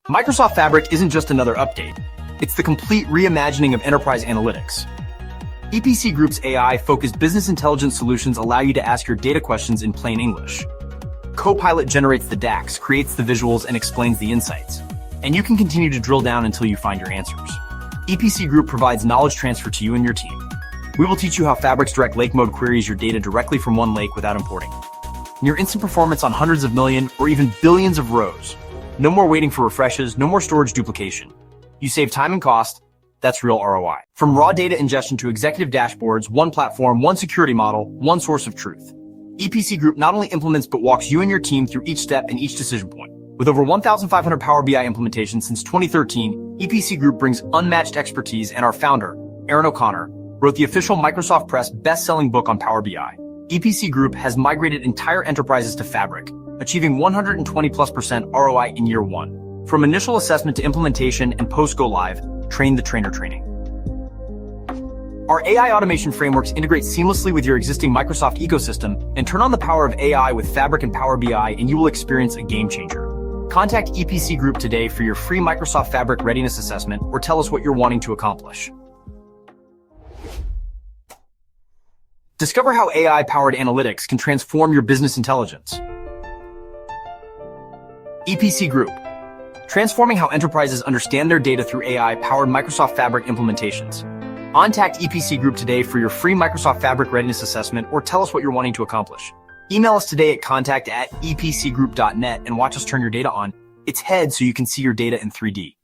Microsoft Fabric isn't just another update. It's the complete reimagining of enterprise analytics. EPC Group's AI-focused business intelligence solutions allow you to ask your data questions in plain English. Copilot generates the DAX, creates the visuals, and explains the insights. And you can continue to drill down until you find your answers. EPC Group provides knowledge transfer to you and your team. We will teach you how Fabric's direct lake mode queries your data directly from one lake without importing. Near instant performance on hundreds of million or even billions of rows. No more waiting for refreshes, no more storage duplication. You save time and cost. That's real ROI. From raw data ingestion to executive dashboards, one platform, one security model, one source of truth. EPC Group not only implements but walks you and your team through each step and each decision point. With over 1,500 Power BI implementations since 2013, EPC Group brings unmatched expertise, and our founder, Aaron O'Connor, wrote the official Microsoft Press best-selling book on Power BI. EPC Group has migrated entire enterprises to Fabric, achieving 120+% ROI in year one. From initial assessment to implementation and post-go live, train the trainer training. Our AI automation frameworks integrate seamlessly with your existing Microsoft ecosystem, and turn on the power of AI with Fabric and Power BI, and you will experience a game changer. Contact EPC Group today for your free Microsoft Fabric readiness assessment, or tell us what you're wanting to accomplish. Discover how AI-powered analytics can transform your business intelligence. EPC Group, transforming how enterprises understand their data through AI-powered Microsoft Fabric implementations. Contact EPC Group today for your free Microsoft Fabric readiness assessment, or tell us what you're wanting to accomplish. Email us today at contact@epcgroup.net and watch us turn your data on its head so you can see your data in 3D.